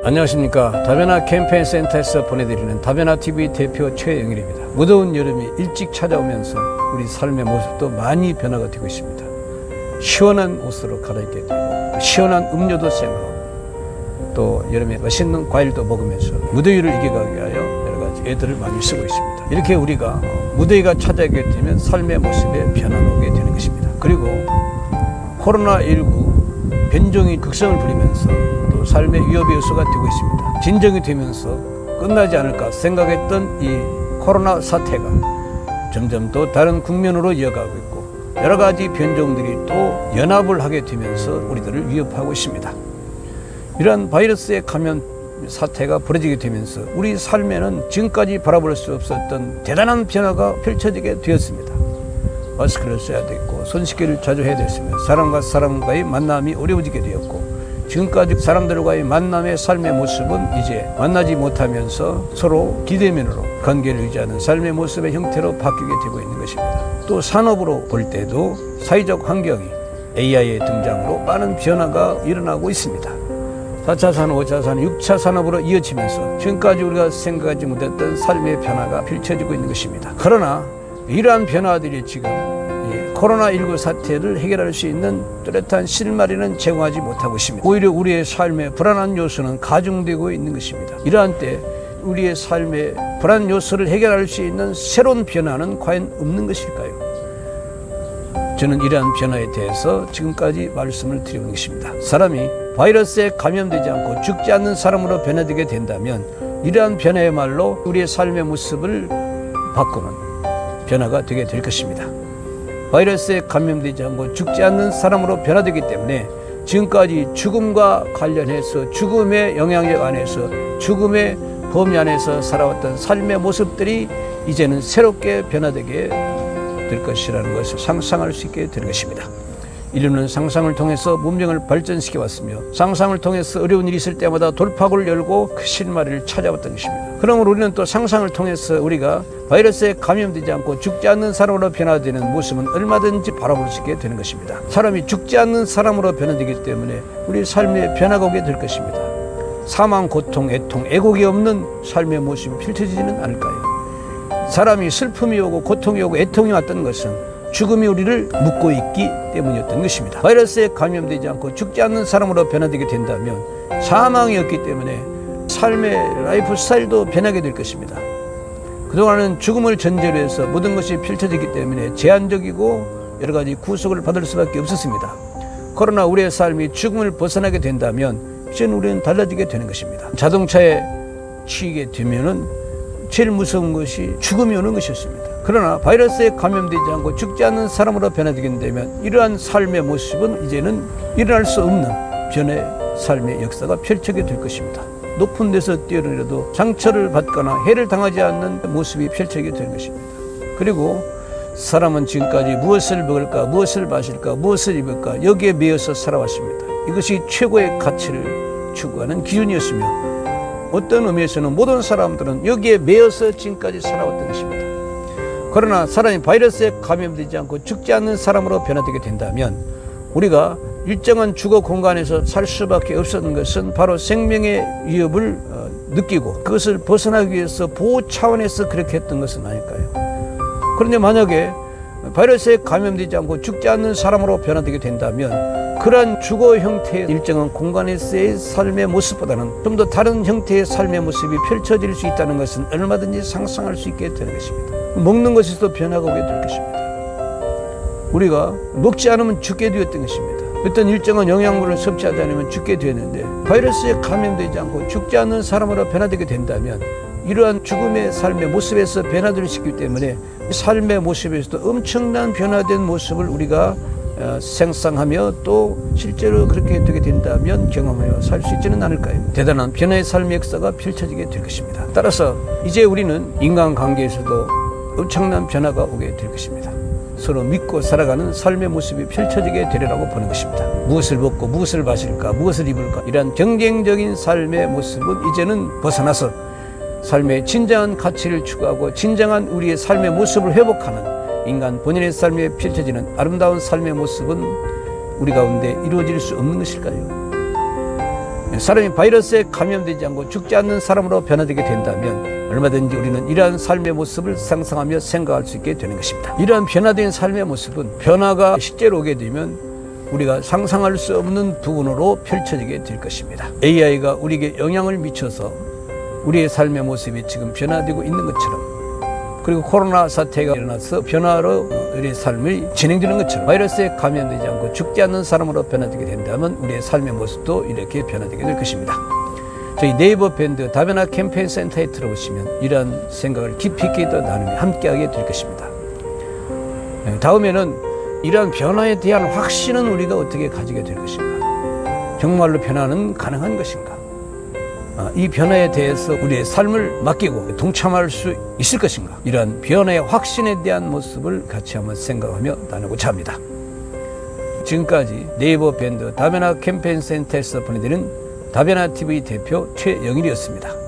안녕하십니까. 다변화 캠페인 센터에서 보내드리는 다변화TV 대표 최영일입니다. 무더운 여름이 일찍 찾아오면서 우리 삶의 모습도 많이 변화가 되고 있습니다. 시원한 옷으로 갈아입게 되고 시원한 음료도 생각하고 또 여름에 맛있는 과일도 먹으면서 무더위를 이겨가기 위하여 여러 가지 애들을 많이 쓰고 있습니다. 이렇게 우리가 무더위가 찾아오게 되면 삶의 모습에 변화가 오게 되는 것입니다. 그리고 코로나19 변종이 극성을 부리면서 또 삶의 위협의 요소가 되고 있습니다. 진정이 되면서 끝나지 않을까 생각했던 이 코로나 사태가 점점 또 다른 국면으로 이어가고 있고 여러 가지 변종들이 또 연합을 하게 되면서 우리들을 위협하고 있습니다. 이러한 바이러스의 감염 사태가 벌어지게 되면서 우리 삶에는 지금까지 바라볼 수 없었던 대단한 변화가 펼쳐지게 되었습니다. 마스크를 써야 됐고 손 씻기를 자주 해야 됐으며 사람과 사람과의 만남이 어려워지게 되었고 지금까지 사람들과의 만남의 삶의 모습은 이제 만나지 못하면서 서로 비대면으로 관계를 유지하는 삶의 모습의 형태로 바뀌게 되고 있는 것입니다. 또 산업으로 볼 때도 사회적 환경이 AI의 등장으로 많은 변화가 일어나고 있습니다. 4차 산업, 5차 산업, 6차 산업으로 이어지면서 지금까지 우리가 생각하지 못했던 삶의 변화가 펼쳐지고 있는 것입니다. 그러나 이러한 변화들이 지금 코로나19 사태를 해결할 수 있는 뚜렷한 실마리는 제공하지 못하고 있습니다. 오히려 우리의 삶의 불안한 요소는 가중되고 있는 것입니다. 이러한 때 우리의 삶의 불안 요소를 해결할 수 있는 새로운 변화는 과연 없는 것일까요? 저는 이러한 변화에 대해서 지금까지 말씀을 드리는 것입니다. 사람이 바이러스에 감염되지 않고 죽지 않는 사람으로 변화되게 된다면 이러한 변화야말로 우리의 삶의 모습을 바꾸는 변화가 되게 될 것입니다. 바이러스에 감염되지 않고 죽지 않는 사람으로 변화되기 때문에 지금까지 죽음과 관련해서 죽음의 영향력 안에서 죽음의 범위 안에서 살아왔던 삶의 모습들이 이제는 새롭게 변화되게 될 것이라는 것을 상상할 수 있게 되는 것입니다. 인류는 상상을 통해서 문명을 발전시켜 왔으며 상상을 통해서 어려운 일이 있을 때마다 돌파구를 열고 그 실마리를 찾아왔던 것입니다. 그러므로 우리는 또 상상을 통해서 우리가 바이러스에 감염되지 않고 죽지 않는 사람으로 변화되는 모습은 얼마든지 바라볼 수 있게 되는 것입니다. 사람이 죽지 않는 사람으로 변화되기 때문에 우리 삶에 변화가 오게 될 것입니다. 사망, 고통, 애통, 애곡이 없는 삶의 모습이 펼쳐지지는 않을까요? 사람이 슬픔이 오고 고통이 오고 애통이 왔던 것은 죽음이 우리를 묶고 있기 때문이었던 것입니다. 바이러스에 감염되지 않고 죽지 않는 사람으로 변화되게 된다면 사망이 없기 때문에 삶의 라이프 스타일도 변하게 될 것입니다. 그동안은 죽음을 전제로 해서 모든 것이 펼쳐지기 때문에 제한적이고 여러 가지 구속을 받을 수밖에 없었습니다. 그러나 우리의 삶이 죽음을 벗어나게 된다면 이제는 우리는 달라지게 되는 것입니다. 자동차에 치이게 되면은 제일 무서운 것이 죽음이 오는 것이었습니다. 그러나 바이러스에 감염되지 않고 죽지 않는 사람으로 변화되게 되면 이러한 삶의 모습은 이제는 일어날 수 없는 변의 삶의 역사가 펼쳐지게 될 것입니다. 높은 데서 뛰어내려도 상처를 받거나 해를 당하지 않는 모습이 펼쳐지게 되는 것입니다. 그리고 사람은 지금까지 무엇을 먹을까, 무엇을 마실까, 무엇을 입을까 여기에 매여서 살아왔습니다. 이것이 최고의 가치를 추구하는 기준이었으며 어떤 의미에서는 모든 사람들은 여기에 매여서 지금까지 살아왔던 것입니다. 그러나 사람이 바이러스에 감염되지 않고 죽지 않는 사람으로 변화되게 된다면 우리가 일정한 주거 공간에서 살 수밖에 없었던 것은 바로 생명의 위협을 느끼고 그것을 벗어나기 위해서 보호 차원에서 그렇게 했던 것은 아닐까요? 그런데 만약에 바이러스에 감염되지 않고 죽지 않는 사람으로 변화되게 된다면 그러한 주거 형태의 일정한 공간에서의 삶의 모습보다는 좀 더 다른 형태의 삶의 모습이 펼쳐질 수 있다는 것은 얼마든지 상상할 수 있게 되는 것입니다. 먹는 것에서도 변화가 오게 될 것입니다. 우리가 먹지 않으면 죽게 되었던 것입니다. 어떤 일정한 영양분을 섭취하지 않으면 죽게 되었는데 바이러스에 감염되지 않고 죽지 않는 사람으로 변화되게 된다면 이러한 죽음의 삶의 모습에서 변화될 수 있기 때문에 삶의 모습에서도 엄청난 변화된 모습을 우리가 생상하며 또 실제로 그렇게 되게 된다면 경험하여 살 수 있지는 않을까요? 대단한 변화의 삶의 역사가 펼쳐지게 될 것입니다. 따라서 이제 우리는 인간관계에서도 엄청난 변화가 오게 될 것입니다. 서로 믿고 살아가는 삶의 모습이 펼쳐지게 되리라고 보는 것입니다. 무엇을 먹고 무엇을 마실까, 무엇을 입을까 이런 경쟁적인 삶의 모습은 이제는 벗어나서 삶의 진정한 가치를 추구하고 진정한 우리의 삶의 모습을 회복하는 인간 본인의 삶에 펼쳐지는 아름다운 삶의 모습은 우리 가운데 이루어질 수 없는 것일까요? 사람이 바이러스에 감염되지 않고 죽지 않는 사람으로 변화되게 된다면 얼마든지 우리는 이러한 삶의 모습을 상상하며 생각할 수 있게 되는 것입니다. 이러한 변화된 삶의 모습은 변화가 실제로 오게 되면 우리가 상상할 수 없는 부분으로 펼쳐지게 될 것입니다. AI가 우리에게 영향을 미쳐서 우리의 삶의 모습이 지금 변화되고 있는 것처럼, 그리고 코로나 사태가 일어나서 변화로 우리의 삶이 진행되는 것처럼 바이러스에 감염되지 않고 죽지 않는 사람으로 변화되게 된다면 우리의 삶의 모습도 이렇게 변화되게 될 것입니다. 저희 네이버 밴드 다변화 캠페인 센터에 들어오시면 이러한 생각을 깊이 있게 더 나누며 함께하게 될 것입니다. 다음에는 이러한 변화에 대한 확신은 우리가 어떻게 가지게 될 것인가? 정말로 변화는 가능한 것인가? 이 변화에 대해서 우리의 삶을 맡기고 동참할 수 있을 것인가? 이러한 변화의 확신에 대한 모습을 같이 한번 생각하며 나누고자 합니다. 지금까지 네이버 밴드 다변화 캠페인 센터에서 보내드리는 다변화 TV 대표 최영일이었습니다.